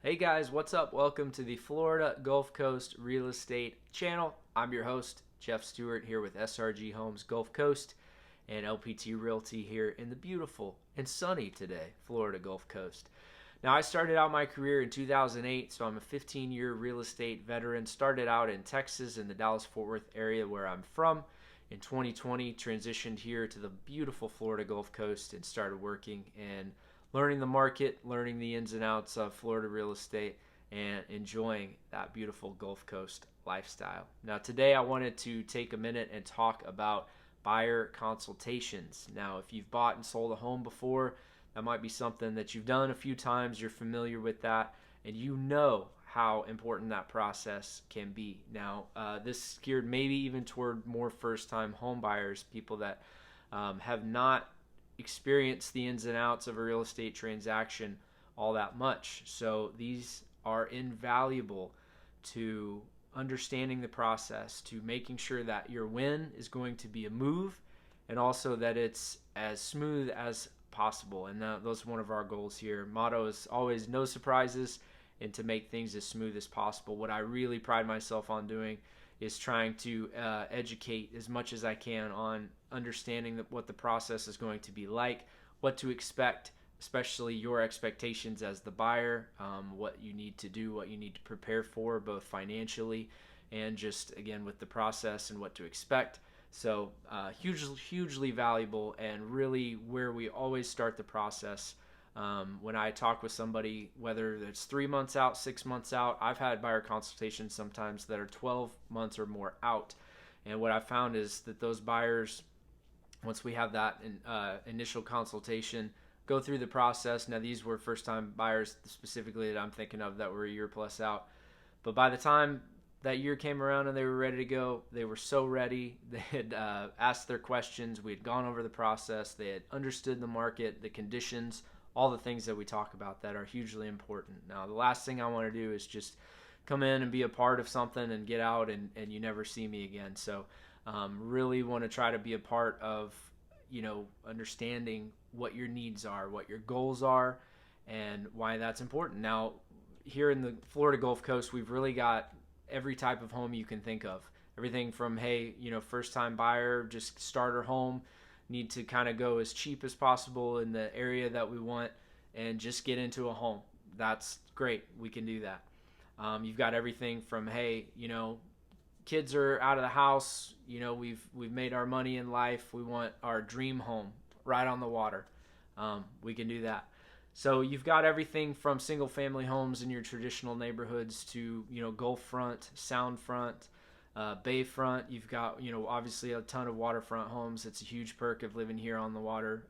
Hey guys, what's up? Welcome to the Florida Gulf Coast Real Estate Channel. I'm your host, Jeff Stewart, here with SRG Homes Gulf Coast and LPT Realty here in the beautiful and sunny today, Florida Gulf Coast. Now, I started out my career in 2008, so I'm a 15-year real estate veteran. Started out in Texas in the Dallas-Fort Worth area where I'm from. In 2020, transitioned here to the beautiful Florida Gulf Coast and started working and learning the market, learning the ins and outs of Florida real estate, and enjoying that beautiful Gulf Coast lifestyle. Now, today I wanted to take a minute and talk about buyer consultations. Now, if you've bought and sold a home before, that might be something that you've done a few times, you're familiar with that, and you know how important that process can be. Now, this geared maybe even toward more first-time home buyers, people that have not experience the ins and outs of a real estate transaction all that much. So these are invaluable to understanding the process, to making sure that your win is going to be a move, and also that it's as smooth as possible. And those are one of our goals here. Motto is always no surprises and to make things as smooth as possible. What I really pride myself on doing is trying to educate as much as I can on understanding what the process is going to be like, what to expect, especially your expectations as the buyer, what you need to do, what you need to prepare for, both financially and just, again, with the process and what to expect. So hugely valuable, and really where we always start the process. When I talk with somebody, whether it's 3 months out, 6 months out, I've had buyer consultations sometimes that are 12 months or more out. And what I found is that those buyers, once we have that initial consultation, go through the process. Now, these were first-time buyers specifically that I'm thinking of that were a year plus out. But by the time that year came around and they were ready to go, they were so ready. They had asked their questions. We had gone over the process. They had understood the market, the conditions, all the things that we talk about that are hugely important. Now, the last thing I want to do is just come in and be a part of something and get out and you never see me again. So really want to try to be a part of, understanding what your needs are, what your goals are, and why that's important. Now, here in the Florida Gulf Coast, we've really got every type of home you can think of. Everything from, hey, first-time buyer, just starter home, need to kind of go as cheap as possible in the area that we want and just get into a home. That's great. We can do that. You've got everything from, hey, kids are out of the house. We've made our money in life. We want our dream home right on the water. We can do that. So you've got everything from single family homes in your traditional neighborhoods to, Gulf front, sound front, bayfront. You've got, obviously a ton of waterfront homes. It's a huge perk of living here on the water,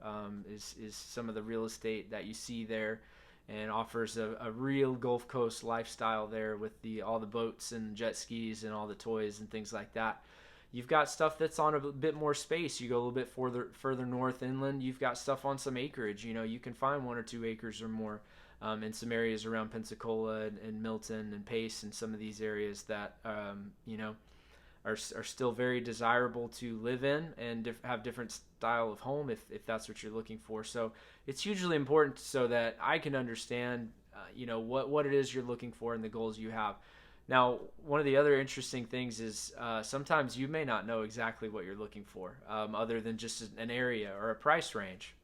is some of the real estate that you see there, and offers a real Gulf Coast lifestyle there with all the boats and jet skis and all the toys and things like that. You've got stuff that's on a bit more space. You go a little bit further north inland, you've got stuff on some acreage. You can find 1 or 2 acres or more in some areas around Pensacola and Milton and Pace and some of these areas that, are still very desirable to live in and have different style of home if that's what you're looking for. So it's hugely important so that I can understand, what it is you're looking for and the goals you have. Now, one of the other interesting things is sometimes you may not know exactly what you're looking for, other than just an area or a price range.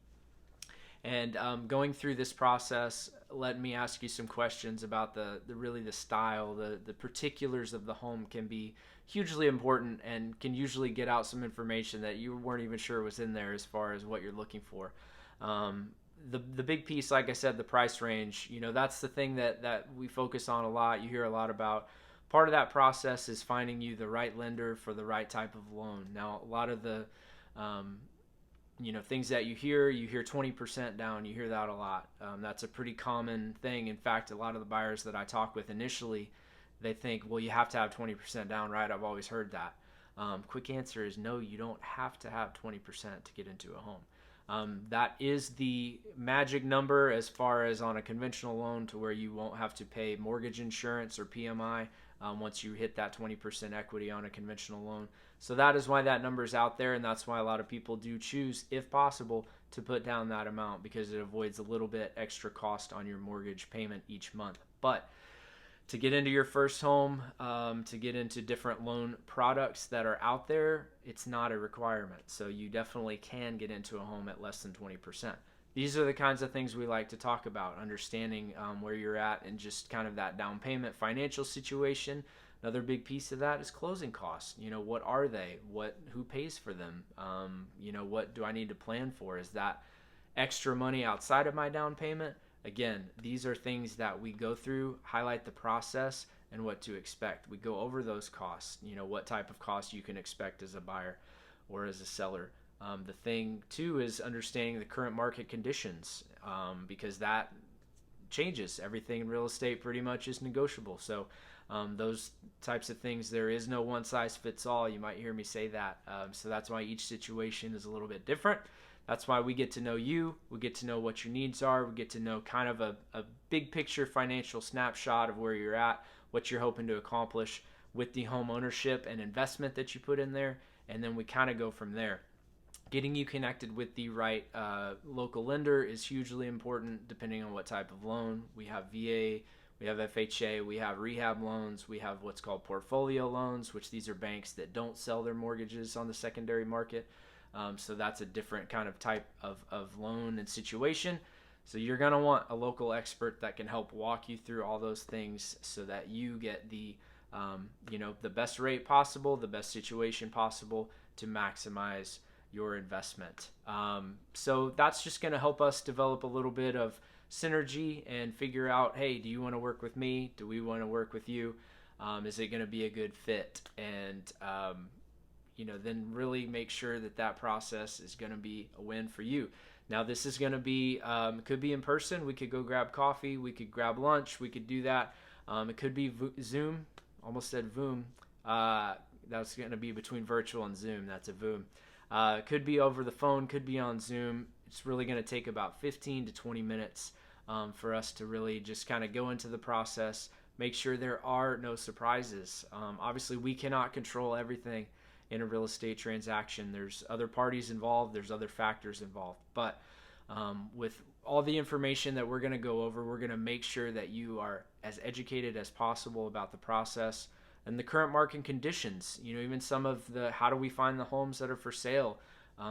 And going through this process, let me ask you some questions about the style, the particulars of the home can be hugely important and can usually get out some information that you weren't even sure was in there as far as what you're looking for. The big piece, like I said, the price range, that's the thing that we focus on a lot. You hear a lot about. Part of that process is finding you the right lender for the right type of loan. Now, a lot of the things that you hear 20% down. You hear that a lot. That's a pretty common thing. In fact, a lot of the buyers that I talk with initially, they think, well, you have to have 20% down, right? I've always heard that. Quick answer is no, you don't have to have 20% to get into a home. That is the magic number as far as on a conventional loan, to where you won't have to pay mortgage insurance or PMI once you hit that 20% equity on a conventional loan. So that is why that number is out there, and that's why a lot of people do choose, if possible, to put down that amount because it avoids a little bit extra cost on your mortgage payment each month. But to get into your first home, to get into different loan products that are out there, it's not a requirement. So you definitely can get into a home at less than 20%. These are the kinds of things we like to talk about, understanding where you're at and just kind of that down payment financial situation. Another big piece of that is closing costs. What are they? Who pays for them? What do I need to plan for? Is that extra money outside of my down payment? Again, these are things that we go through, highlight the process and what to expect. We go over those costs, what type of costs you can expect as a buyer or as a seller. The thing too is understanding the current market conditions, because that changes. Everything in real estate pretty much is negotiable. So those types of things, there is no one size fits all. You might hear me say that. So that's why each situation is a little bit different. That's why we get to know you. We get to know what your needs are. We get to know kind of a big picture financial snapshot of where you're at, what you're hoping to accomplish with the home ownership and investment that you put in there. And then we kind of go from there. Getting you connected with the right local lender is hugely important depending on what type of loan. We have VA, we have FHA, we have rehab loans, we have what's called portfolio loans, which these are banks that don't sell their mortgages on the secondary market. So that's a different kind of type of loan and situation. So you're going to want a local expert that can help walk you through all those things so that you get the best rate possible, the best situation possible to maximize your investment. So that's just going to help us develop a little bit of synergy and figure out, hey, do you want to work with me? Do we want to work with you? Is it going to be a good fit? And then really make sure that process is going to be a win for you. Now, this is going to be, could be in person. We could go grab coffee. We could grab lunch. We could do that. It could be Zoom. Almost said Voom. That's going to be between virtual and Zoom. That's a Voom. Could be over the phone. Could be on Zoom. It's really going to take about 15 to 20 minutes for us to really just kind of go into the process, make sure there are no surprises. Obviously, we cannot control everything in a real estate transaction. There's other parties involved, there's other factors involved, but with all the information that we're going to go over, we're going to make sure that you are as educated as possible about the process and the current market conditions. Even some of the, how do we find the homes that are for sale?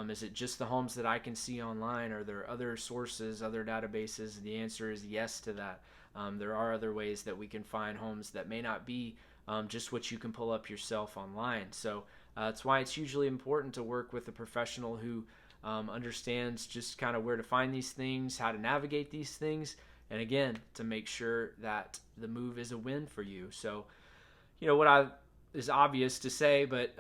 Is it just the homes that I can see online? Are there other sources, other databases? The answer is yes to that. There are other ways that we can find homes that may not be just what you can pull up yourself online. So that's why it's hugely important to work with a professional who understands just kind of where to find these things, how to navigate these things, and again, to make sure that the move is a win for you. So, what is obvious to say, but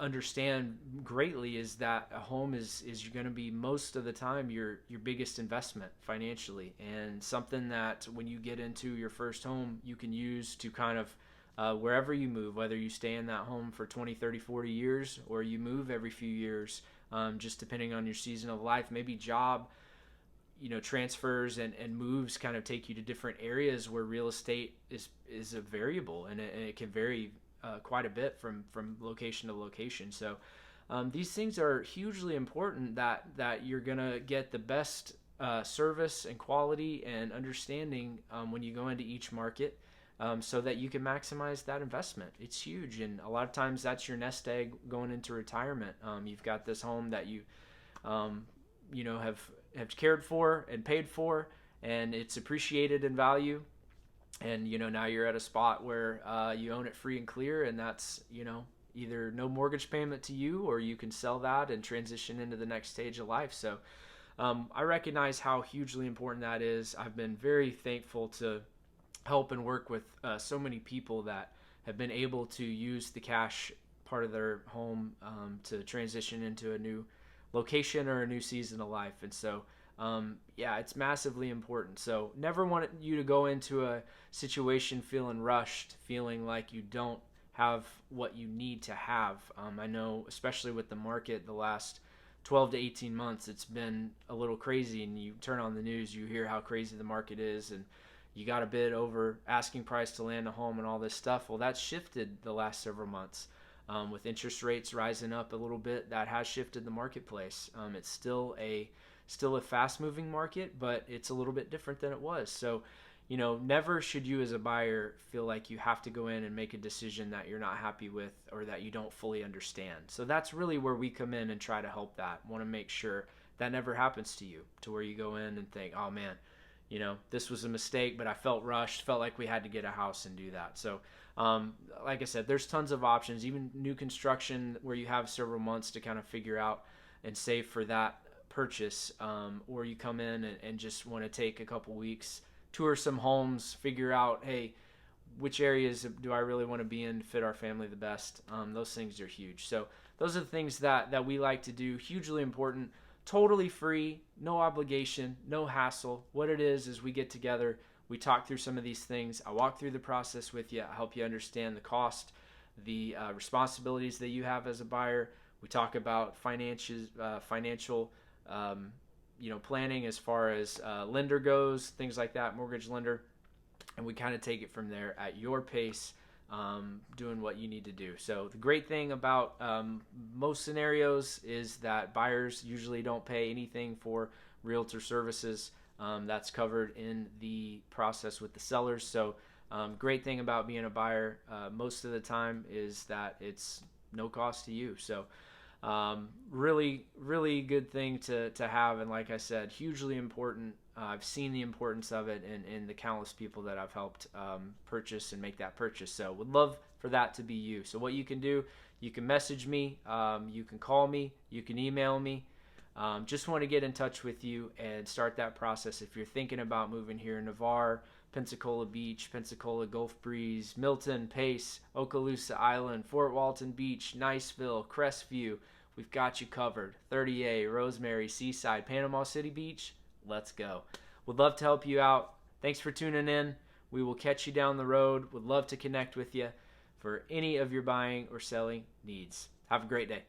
understand greatly, is that a home is going to be most of the time your biggest investment financially, and something that when you get into your first home, you can use to kind of wherever you move, whether you stay in that home for 20, 30, 40 years, or you move every few years, just depending on your season of life. Maybe job, transfers and moves kind of take you to different areas where real estate is a variable, and it can vary quite a bit from location to location. So these things are hugely important, that you're going to get the best service and quality and understanding when you go into each market. So that you can maximize that investment. It's huge, and a lot of times that's your nest egg going into retirement. You've got this home that you, have cared for and paid for, and it's appreciated in value. And now you're at a spot where you own it free and clear, and that's either no mortgage payment to you, or you can sell that and transition into the next stage of life. So I recognize how hugely important that is. I've been very thankful to help and work with so many people that have been able to use the cash part of their home to transition into a new location or a new season of life. And so it's massively important. So never want you to go into a situation feeling rushed, feeling like you don't have what you need to have. I know, especially with the market, the last 12 to 18 months, it's been a little crazy, and you turn on the news, you hear how crazy the market is, and you got a bid over asking price to land a home and all this stuff. Well, that's shifted the last several months. With interest rates rising up a little bit, that has shifted the marketplace. It's still a still a fast moving market, but it's a little bit different than it was. So, never should you as a buyer feel like you have to go in and make a decision that you're not happy with or that you don't fully understand. So that's really where we come in and try to help that. Want to make sure that never happens to you, to where you go in and think, oh man, this was a mistake, but I felt rushed, felt like we had to get a house and do that. So like I said, there's tons of options, even new construction where you have several months to kind of figure out and save for that purchase, or you come in and just want to take a couple weeks, tour some homes, figure out, hey, which areas do I really want to be in to fit our family the best. Those things are huge. So those are the things that we like to do. Hugely important, totally free, no obligation, no hassle. What it is we get together, we talk through some of these things. I walk through the process with you. I help you understand the cost, the responsibilities that you have as a buyer. We talk about financial planning as far as lender goes, things like that, mortgage lender. And we kind of take it from there at your pace, doing what you need to do. So the great thing about most scenarios is that buyers usually don't pay anything for realtor services. That's covered in the process with the sellers. So great thing about being a buyer most of the time is that it's no cost to you. So really, really good thing to have. And like I said, hugely important. I've seen the importance of it in the countless people that I've helped purchase and make that purchase. So would love for that to be you. So what you can do, you can message me, you can call me, you can email me. Just want to get in touch with you and start that process. If you're thinking about moving here in Navarre, Pensacola Beach, Pensacola Gulf Breeze, Milton, Pace, Okaloosa Island, Fort Walton Beach, Niceville, Crestview, we've got you covered. 30A, Rosemary, Seaside, Panama City Beach, let's go. Would love to help you out. Thanks for tuning in. We will catch you down the road. Would love to connect with you for any of your buying or selling needs. Have a great day.